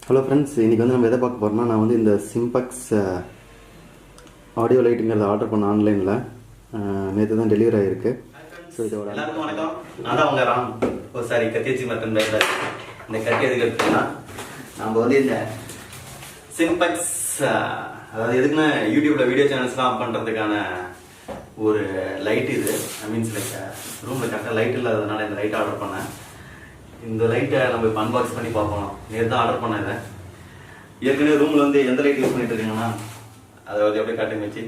Hello friends, இன்றைக்கி வந்து நம்ம எதை பார்க்க போகிறோம்னா, நான் வந்து இந்த சிம்பெக்ஸ் ஆடியோ லைட்டுங்கிறத ஆர்டர் பண்ண ஆன்லைனில் நேற்று தான் டெலிவரி ஆகிருக்கு. ஸோ இதோட எல்லாருக்கும் வணக்கம். நான் தான் உங்கள் ராம். சாரி, கத்தியச்சி மற்றும் பேசுகிறேன். இந்த கத்தி எதுக்கு எடுத்துன்னா, நம்ம வந்து இந்த சிம்பெக்ஸ் அதாவது எதுக்குன்னா யூடியூப்பில் வீடியோ சேனல்ஸ்லாம் பண்ணுறதுக்கான ஒரு லைட் இது. மீன்ஸ் லைக் ரூமில் கரெக்டாக லைட் இல்லாததுனால இந்த லைட் ஆர்டர் பண்ணேன். இந்த லைட்டை நம்ம இப்போ அன்பாக்ஸ் பண்ணி பார்ப்போம். நேற்று தான் ஆர்டர் பண்ணேன் இதை. ஏற்கனவே ரூமில் வந்து எந்த லைட் யூஸ் பண்ணிட்டு இருக்கீங்கன்னா அதை வந்து எப்படி காட்டுங்க வச்சு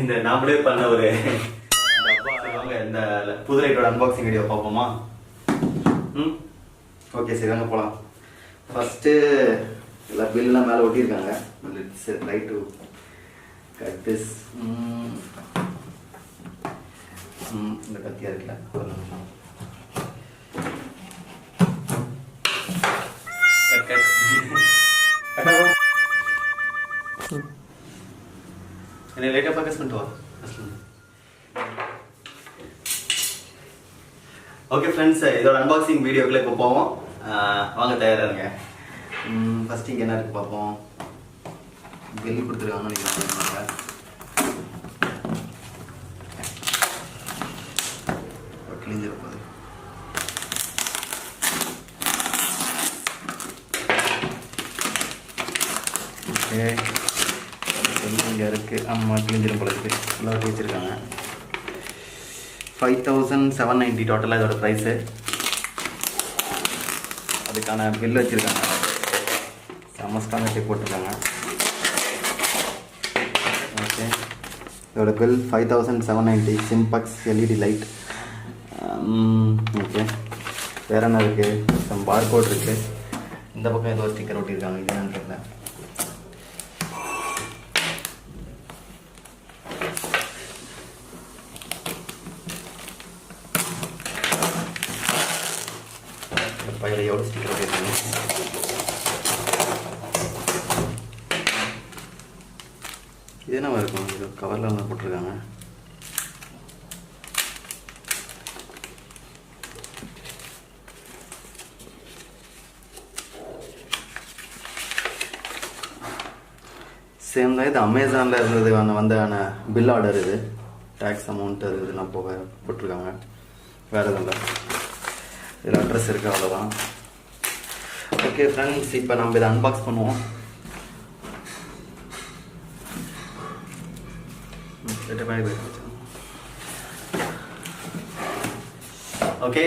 இந்த நாமளே பண்ண ஒரு இந்த புது லைட்டோட அன்பாக்சிங் வீடியோ பார்ப்போமா? ஓகே, சரி வாங்க போகலாம். ஃபஸ்ட்டு எல்லாம் பில்லாம் மேலே ஒட்டியிருக்காங்க. Try to cut this. இந்த கத்தியாக இருக்குல்ல, ஒரு நிமிஷம். என்ன லைட்டாக ஃபோக்கஸ் பண்ணிட்டு வா. ஓகே ஃப்ரெண்ட்ஸ், இதோட அன்பாக்சிங் வீடியோக்குள்ளே இப்போ போவோம். வாங்க, தயாராக இருங்க. ஃபஸ்ட்டு இங்கே என்ன இருக்குது பார்ப்போம். பில் கொடுத்துருக்காங்கன்னு நினைக்கிறாங்க. கிழிஞ்சிருப்பது. ஓகே, இங்கே இருக்குது. ஆமாம், கிழிஞ்சிரும் போல இருக்குது. நல்லா ஒட்டி வச்சுருக்காங்க. 5790 டோட்டலாக இதோட ப்ரைஸு. அதுக்கான பில் வச்சுருக்காங்க. செமஸ்டான டேப் போட்டிருக்காங்க. ஓகே, இதோட bill 5790 Simpex LED light. Okay, வேறு என்ன இருக்குது? சம் பார்கோட் இருக்குது. இந்த பக்கம் ஏதோ ஸ்டிக்கர் ஒட்டியிருக்காங்க. இது என்னன்னு தெரியல. பையில எவ்வளோ ஸ்டிக்கர் ஒட்டியிருக்காங்க. இது என்ன இருக்கும்? இது கவரில் வந்து போட்டிருக்காங்க. சேம் தான். இது அமேசானில் இருந்தது வந்தான பில் ஆர்டர். இது டேக்ஸ் அமௌண்ட் அது இதெல்லாம் போக போட்டிருக்காங்க. வேறு எதுவும் இல்லை. இதில் அட்ரஸ் இருக்குது, அவ்வளோதான். ஓகே ஃப்ரெண்ட்ஸ், இப்போ நம்ம இதை அன்பாக்ஸ் பண்ணுவோம். ஓகே,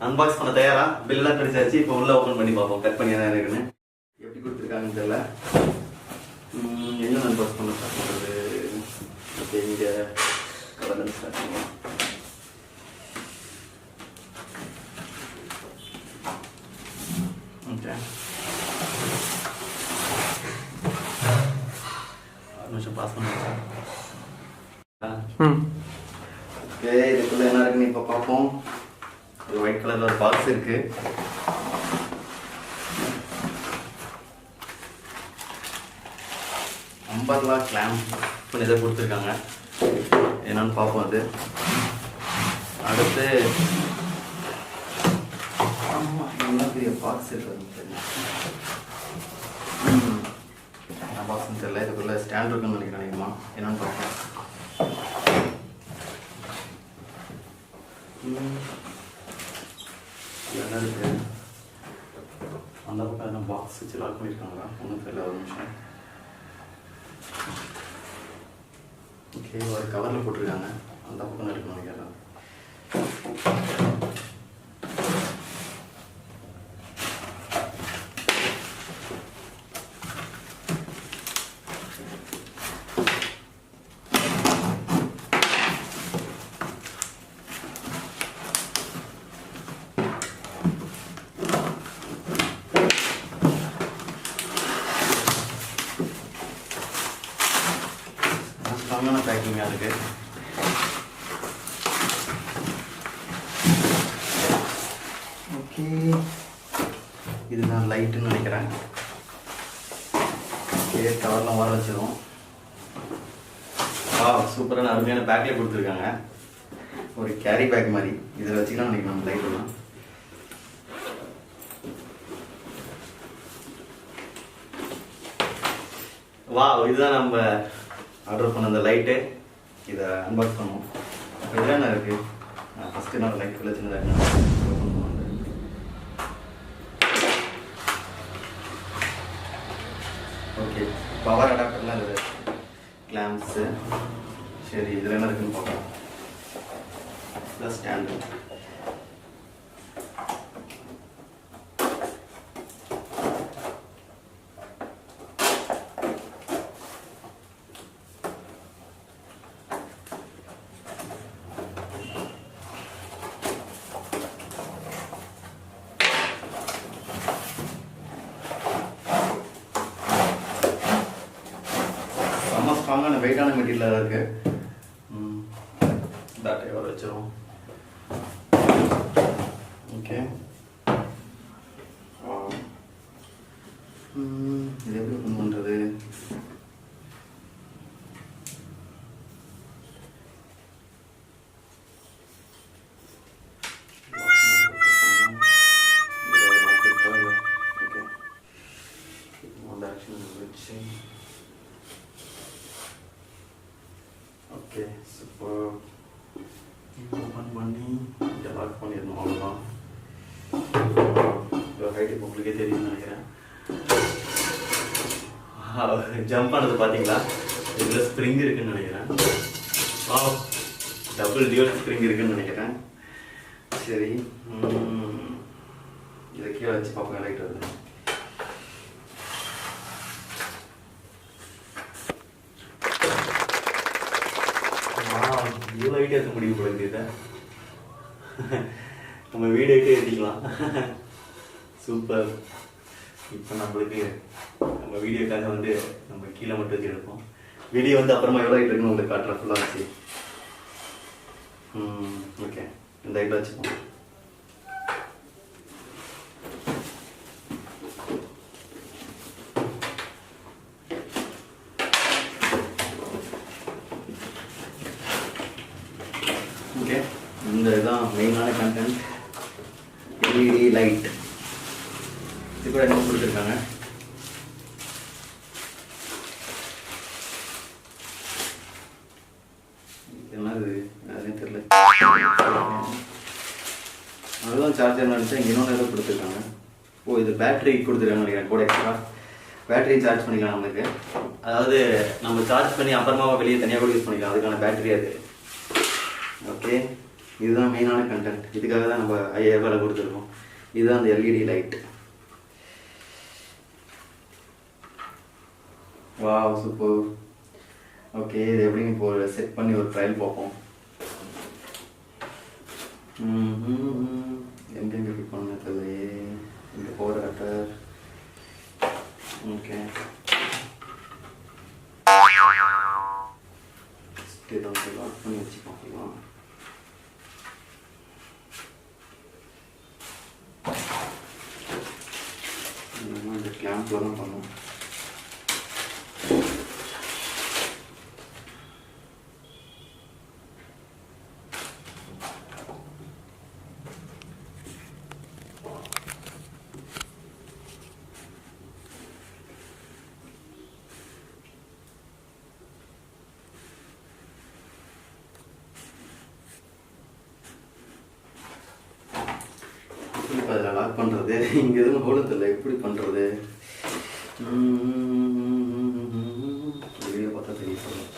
அன்பாக்ஸ் பண்ண தயாரா? பில்லாம் பிரிச்சாச்சு. இப்போ உள்ள ஓப்பன் பண்ணி பார்ப்போம். கட் பண்ணி என்ன இருக்குன்னு. எப்படி கொடுத்துருக்காங்கன்னு தெரியல. என்ன அன்பாக்ஸ் பண்ண ஸ்டார்ட் பண்ணுறது? ஓகே, இங்கே கலந்து ஸ்டார்ட் பண்ணுவோம். ஓகே, ஒரு நிமிஷம் பாஸ் பண்ணுங்க. ஓகே, இதுக்குள்ள என்ன இருக்குன்னு இப்போ பார்ப்போம். ஒரு ஒயிட் கலரில் ஒரு பாக்ஸ் இருக்கு. அம்பர்லா கிளாம்ப் இதை கொடுத்துருக்காங்க. என்னன்னு பார்ப்போம். அது அடுத்து ஆமாம், பெரிய பாக்ஸ் இருக்குது. பாக்ஸ்ன்னு தெரியல. இதுக்குள்ள ஸ்டாண்ட் இருக்குன்னு நினைக்கிறேன். என்னன்னு பார்ப்போம். என்ன இருக்கு? அந்த பக்கம் என்ன பாக்ஸ் வச்சு லாக் பண்ணியிருக்காங்களா? ஒன்றும் தெரியல. ஒரு நிமிஷம். ஓகே, ஒரு கவரில் போட்டிருக்காங்க. அந்த பக்கம் இருக்குன்னு நினைக்கிறேன். ஸ்ட்ராங்கான பேக்கிங்காக இருக்குது. ஓகே, இதுதான் லைட்டுன்னு நினைக்கிறேன். ஓகே, கவர்லாம் வர வச்சிடும். சூப்பரான அருமையான பேக்கில் கொடுத்துருக்காங்க. ஒரு கேரி பேக் மாதிரி. இதில் வச்சுக்கலாம் நினைக்கிறேன் லைட்டெல்லாம். வா, இதுதான் நம்ம ஆர்டர் பண்ண அந்த லைட்டு. இதை அன்பாக்ஸ் பண்ணுவோம். இதில் என்ன இருக்குது? ஃபஸ்ட்டு நான் லைட் உள்ள சின்னதாக ஓகே, பவர் அடாப்டர்லாம் இருக்குது, கிளாம்ப்ஸு. சரி, இதில் என்ன இருக்குன்னு பார்க்கலாம். ஸ்டாண்டு. ஸ்ட்ராங்கான வெயிட்டான மெட்டீரியலாக இருக்குது. பேட்டரி வர வச்சிரும். ஓகே, இது எப்படி ஓப்பன் பண்ணுறது? Okay, super. ஓப்பன் பண்ணி இதை லாக் பண்ணிடணும். அவ்வளோதான். ஹைட் இப்போ உங்களுக்கே தெரியும்னு நினைக்கிறேன். ஜம்ப் ஆனது பார்த்தீங்களா? இதில் ஸ்ப்ரிங் இருக்குன்னு நினைக்கிறேன். டபுள் டியூல் ஸ்ப்ரிங் இருக்குன்னு நினைக்கிறேன். சரி, இதை கீழே வச்சு பார்ப்போம். லைட் வருது. இவ்வளோ ஹைட் ஏற்ற முடியும் போல இதை நம்ம வீடு ஹைட்டே ஏற்றிக்கலாம். சூப்பர். இப்போ நம்மளுக்கு நம்ம வீடியோக்காக வந்து நம்ம கீழே மட்டும் வச்சு எடுப்போம். வீடியோ வந்து அப்புறமா எவ்வளோ ஹைட் இருக்குன்னு உங்களுக்கு காட்டுறேன் ஃபுல்லாக வச்சு. ஓகே, இந்த ஹைட்டில் வச்சுப்போம். ஓகே, இந்த இதுதான் மெயினான கண்டென்ட். LED light. இது கூட என்ன கொடுத்துருக்காங்க? என்னது அதுனே தெரியல. அதுதான் சார்ஜர் நினச்சா இங்கே இன்னொன்று ஏதோ கொடுத்துருக்காங்க. ஓ, இது பேட்டரி கொடுத்துருக்காங்க நினைக்கிறேன். கூட எக்ஸ்ட்ரா பேட்டரி சார்ஜ் பண்ணிக்கலாம் நமக்கு. அதாவது நம்ம சார்ஜ் பண்ணி அப்புறமா வெளியே தனியாக கூட யூஸ் பண்ணிக்கலாம். அதுக்கான பேட்டரி அது. ஓகே, இதுதான் மெயினான கண்டென்ட். இதுக்காக தான் நம்ம 5000 ரூபாய் கொடுத்துருக்கோம். இதுதான் அந்த LED light. Wow, super. Okay, இது எப்படின்னு இப்போ செட் பண்ணி ஒரு ட்ரையல் பார்ப்போம். எங்கெங்கே ஃபிட் பண்ண தெரியலையே. இங்கே பவர் கட்டர். ஓகே, இதை வந்து லாக் பண்ணி வச்சு பார்க்கலாம். இந்த கிளாம்பில் தான் பண்ணும். அதில் லாக் பண்ணுறது இங்கே எதுவும் ஹோலும் தெரியல. எப்படி பண்ணுறது? வீடியோ பார்த்தா தெரிய சொல்லுங்கள்.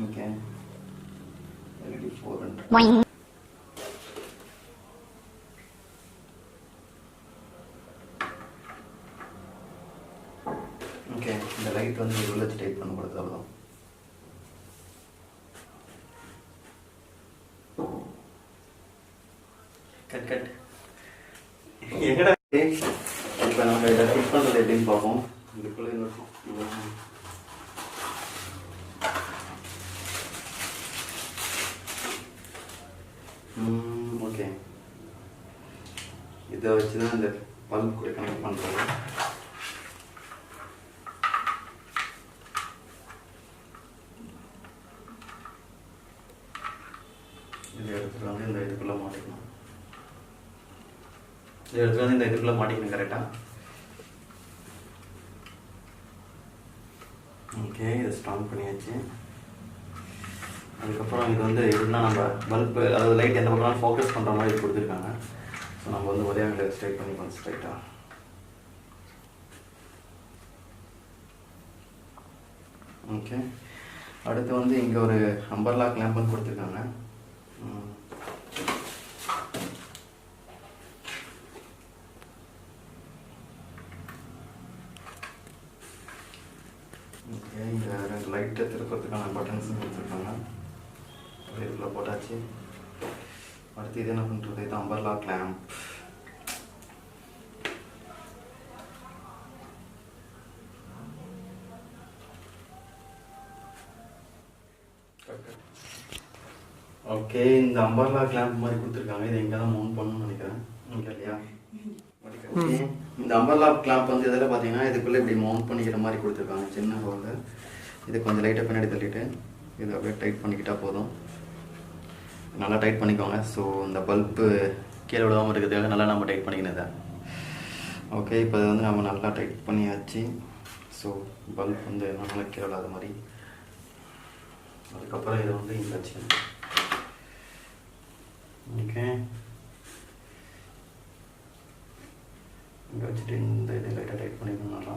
Okay, LED 400. ஓகே, இந்த லைட் வந்து உள்ள வச்சு டைப் பண்ணக்கூடாது. அவ்வளோதான். Cut cut. எங்கடா இப்போ நம்ம இதை ஃபிட் பண்ணுறது எப்படின்னு பார்ப்போம். இதுக்குள்ளே இருக்கும். ஓகே, இதை வச்சு தான் இந்த பல்ப் கூட கனெக்ட் பண்ணுறது. இந்த இடத்துல வந்து இந்த இதுக்குள்ளே மாட்டிக்கணும். இந்த இடத்துல வந்து இந்த இதுக்குள்ளே மாட்டிக்கணும் கரெக்டாக. ஓகே, இதை ஸ்ட்ராங் பண்ணியாச்சு. அதுக்கப்புறம் இது வந்து எப்படின்னா நம்ம பல்பு அதாவது லைட் எந்த பக்கம் ஃபோக்கஸ் பண்ணுற மாதிரி கொடுத்துருக்காங்க. ஸோ நம்ம வந்து ஒரே அங்கே ஸ்ட்ரைட் பண்ணிக்கலாம் ஸ்ட்ரைட்டாக. ஓகே, அடுத்து வந்து இங்கே ஒரு அம்பர்லா கிளாம்புன்னு கொடுத்துருக்காங்க. ஓகே, இங்கே 2 லைட்டை திருப்பறதுக்கான பட்டன்ஸும் கொடுத்துருக்காங்க. இதுக்குள்ளே போட்டாச்சு. அடுத்து இது என்ன பண்ணுறது, இது அம்பர்லா கிளாம்ப். ஓகே, இந்த அம்பர்லா கிளாம்ப் மாதிரி கொடுத்துருக்காங்க. இது எங்கே தான் மவுண்ட் பண்ணணும்னு நினைக்கிறேன். இங்கே இல்லையா? ஓகே, இந்த அம்பர்லா கிளாம்ப் வந்து இதில் பார்த்தீங்கன்னா இதுக்குள்ளே இப்படி மவுண்ட் பண்ணிக்கிற மாதிரி கொடுத்துருக்காங்க சின்ன ஹோலில். இது கொஞ்சம் லைட்டாக பின்னாடி தள்ளிட்டு இதை அப்படியே டைட் பண்ணிக்கிட்டால் போதும். நல்லா டைட் பண்ணிக்கோங்க. ஸோ இந்த பல்பு கீழே விடாமல் இருக்கிறதுக்காக நல்லா நம்ம டைட் பண்ணிக்கினது. ஓகே, இப்போ இது வந்து நம்ம நல்லா டைட் பண்ணியாச்சு. ஸோ பல்ப் வந்து நல்லா கீழே விடாத மாதிரி. அதுக்கப்புறம் இதை வந்து இங்கே வச்சு ஓகே இங்கே வச்சுட்டு இந்த இதை லைட்டாக டைட் பண்ணிக்கணும் நல்லா.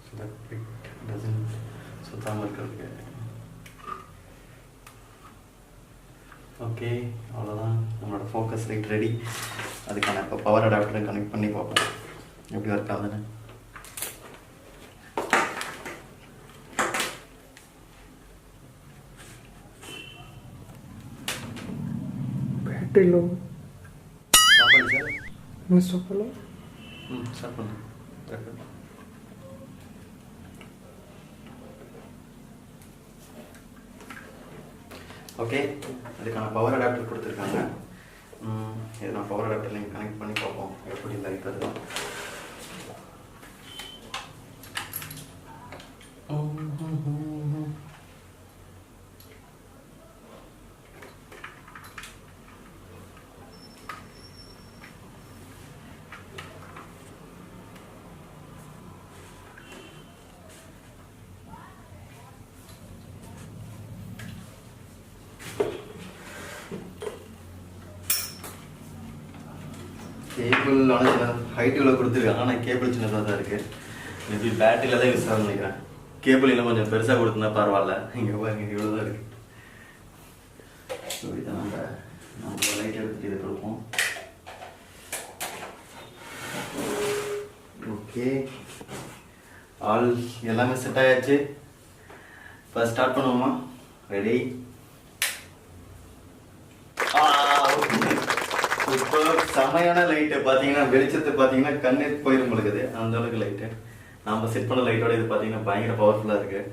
ஸோ தட் இட் டசன்ட் சுத்தாமல் இருக்கிறதுக்கு. ஓகே, அவ்வளோதான், நம்மளோட ஃபோக்கஸ் லைட் ரெடி. அதுக்கான இப்போ பவர் அடாப்டரை கனெக்ட் பண்ணி பார்ப்போம் எப்படி ஒர்க் ஆகுதுன்னு. बैटरी लो स्टॉप कर लो। स्टार्ट பண்ணு. ஓகே, அதுக்கான பவர் அடாப்டர் கொடுத்துருக்காங்க. இது நான் பவர் அடாப்டர் லிங்க் கனெக்ட் பண்ணி பார்ப்போம் எப்படி லைட் வருது. கேபிள் ஆனால் ஹைட் இவ்வளோ கொடுத்துருக்காங்க. ஆனால் கேபிள் சின்னதாக தான் இருக்குது. மேபி பேட்டரியில் தான் யூஸ் ஆகும்னு நினைக்கிறேன். கேபிள் இன்னும் கொஞ்சம் பெருசாக கொடுத்துருந்தா பரவாயில்ல. இங்கே பாருங்க இவ்வளோ தான் இருக்குது. ஸோ இதை நம்ம லைட் எடுத்துகிட்டு இதை கொடுப்போம். ஓகே, ஆல் எல்லாமே செட் ஆயாச்சு. இப்போ ஸ்டார்ட் பண்ணுவோமா? ரெடி? இப்போ செமையான லைட்டு பார்த்தீங்கன்னா வெளிச்சத்தை பார்த்தீங்கன்னா கண்ணே போயிடும் பொழுது அந்த அளவுக்கு லைட்டு. நாம் செட் பண்ண லைட்டோட இது பார்த்தீங்கன்னா பயங்கர பவர்ஃபுல்லாக இருக்குது.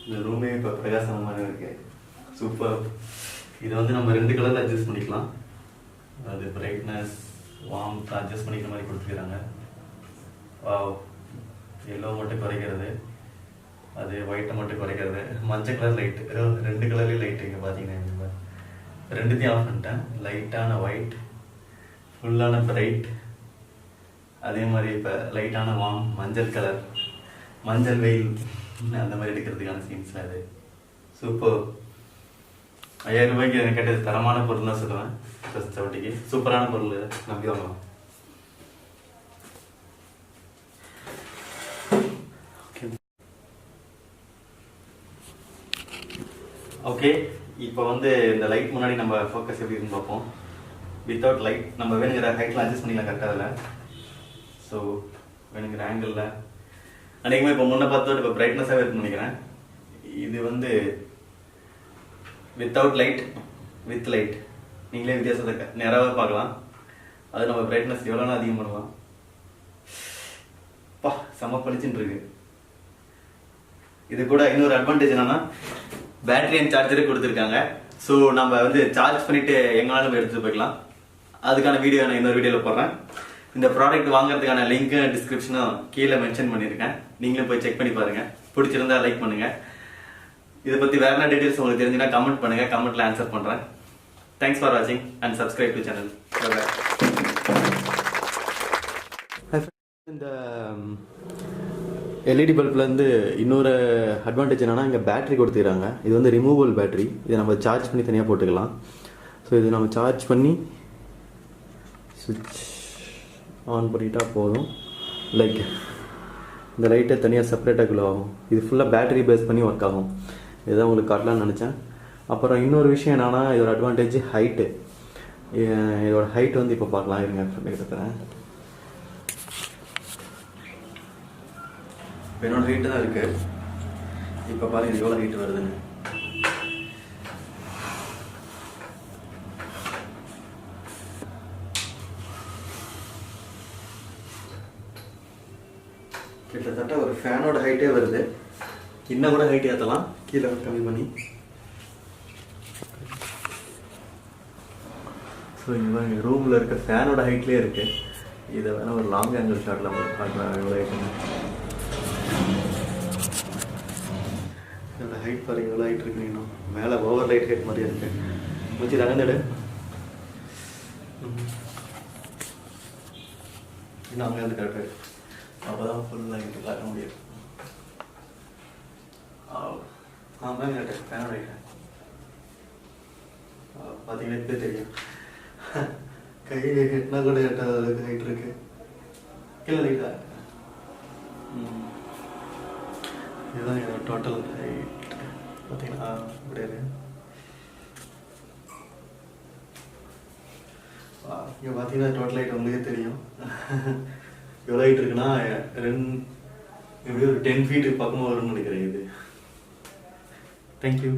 இந்த ரூமே இப்போ பிரகாசமாக இருக்குது. சூப்பர். இது வந்து நம்ம 2 கலரில் அட்ஜஸ்ட் பண்ணிக்கலாம். அது பிரைட்னஸ் வார்ம்த் அட்ஜஸ்ட் பண்ணிக்கிற மாதிரி கொடுத்துருக்காங்க. எல்லோ மட்டும் குறைக்கிறது, அது ஒயிட்டை மட்டும் குறைக்கிறது. மஞ்சள் கலர் லைட்டு, 2 கலர்லேயும் லைட்டு. இங்கே பார்த்தீங்கன்னா ரெண்டுத்தையும் ஆஃப் பண்ணிட்டேன். லைட்டான ஒயிட், ஃபுல்லான பிரைட், அதே மாதிரி இப்போ லைட்டான வார்ம் மஞ்சள் கலர், மஞ்சள் வெயில் அந்த மாதிரி எடுக்கிறதுக்கான சீன்ஸ். அது சூப்பர். 5000 ரூபாய்க்கு எனக்கு கேட்டது தரமான பொருள் தான் சொல்லுவேன். ஃபஸ்ட் சவுட்டிக்கு சூப்பரான பொருள், நம்பி வாங்கலாம். ஓகே, இப்போ வந்து இந்த லைட் முன்னாடி நம்ம ஃபோக்கஸ் எப்படி இருக்குன்னு பார்ப்போம். வித்தவுட் லைட் நம்ம வேணுங்கிற ஹைட்டில் அட்ஜஸ்ட் பண்ணிக்கலாம் கரெக்டாக அதில். ஸோ வேணுங்கிற ஆங்கிளில் அன்றைக்குமே இப்போ முன்ன பார்த்தோம். இப்போ பிரைட்னஸாகவே இருக்குன்னு நினைக்கிறேன். இது வந்து வித்தவுட் லைட், வித் லைட் நீங்களே வித்தியாசத்தை நேராகவே பார்க்கலாம். அது நம்ம பிரைட்னஸ் எவ்வளோனா அதிகம் பண்ணலாம். பா செம்ம பளிச்சுன்னு இருக்கு. இது கூட இன்னொரு அட்வான்டேஜ் என்னன்னா பேட்டரி அண்ட் சார்ஜரே கொடுத்துருக்காங்க. ஸோ நம்ம வந்து சார்ஜ் பண்ணிட்டு எங்கனாலும் எடுத்துட்டு போய்க்கலாம். அதுக்கான வீடியோ நான் இன்னொரு வீடியோவில் போடுறேன். இந்த ப்ராடக்ட் வாங்குறதுக்கான லிங்க் டிஸ்கிரிப்ஷனும் கீழே மென்ஷன் பண்ணியிருக்கேன். நீங்களும் போய் செக் பண்ணி பாருங்க. பிடிச்சிருந்தா லைக் பண்ணுங்க. இதை பற்றி வேற என்ன டீட்டெயில்ஸ் உங்களுக்கு தெரிஞ்சுன்னா கமெண்ட் பண்ணுங்க. கமெண்ட்ல ஆன்சர் பண்றேன். தேங்க்ஸ் ஃபார் வாட்சிங் அண்ட் சப்ஸ்கிரைப் டு சேனல். இந்த எல்இடி பல்ப்லேருந்து இன்னொரு அட்வான்டேஜ் என்னென்னா இங்கே பேட்ரி கொடுத்துக்கிறாங்க. இது வந்து ரிமூவபிள் பேட்ரி. இதை நம்ம சார்ஜ் பண்ணி தனியாக போட்டுக்கலாம். ஸோ இது நம்ம சார்ஜ் பண்ணி சுவிட்ச் ஆன் பண்ணிட்டா போதும். லைக் இந்த லைட்டை தனியாக செப்பரேட்டாக க்ளோ ஆகும். இது ஃபுல்லாக பேட்டரி பேஸ் பண்ணி ஒர்க் ஆகும். இதுதான் உங்களுக்கு காட்டலான்னு நினச்சேன். அப்புறம் இன்னொரு விஷயம் என்னென்னா இதோட அட்வான்டேஜ் ஹைட்டு. இதோட ஹைட் வந்து இப்போ பார்க்கலாம். இருங்க ஃப்ரெண்டு தரேன். இப்போ என்னோட ஹைட்டு தான் இருக்குது. இப்போ பாருங்க இது எவ்வளோ ஹைட் வருதுன்னு. கிட்டத்தட்ட ஒரு ஃபேனோட ஹைட்டே வருது. இன்னும் கூட ஹைட் ஏற்றலாம், கீழே கம்மி பண்ணி. ஸோ இங்கே ரூமில் இருக்க ஃபேனோட ஹைட்லேயே இருக்குது. இதை வேணால் ஒரு லாங் ஆங்கிள் ஷாட்டில் பார்க்கலாம் எவ்வளோ ஹைட்டுன்னு. இதோட ஹைட் பாருங்க எவ்வளோ ஹைட் இருக்கு. இன்னும் மேலே ஓவர் லைட் ஹைட் மாதிரியே இருக்கு. முடிச்சு தகந்தடு இன்னும் அங்கே இருந்து கரெக்டாக அப்போ தான் ஃபுல் லைட்டு பார்க்க முடியும். மேம் கரெக்டாக ஃபேனோட ஹைட் பார்த்தீங்கன்னா இப்படியே தெரியும். கையில் ஹெட்னா கூட எட்டாத அளவுக்கு ஹைட் இருக்கு. கீழே லைட்டா இதுதான் என்னோட டோட்டல் ஹைட். பார்த்தீங்கன்னா அப்படியே இங்கே பார்த்தீங்கன்னா டோட்டல் ஹைட் உங்களுக்கே தெரியும். எவ்வளோ ஹைட் இருக்குன்னா எப்படியும் ஒரு 10 ஃபீட்டுக்கு பக்கமாக வரும்னு நினைக்கிறேன் இது. தேங்க்யூ.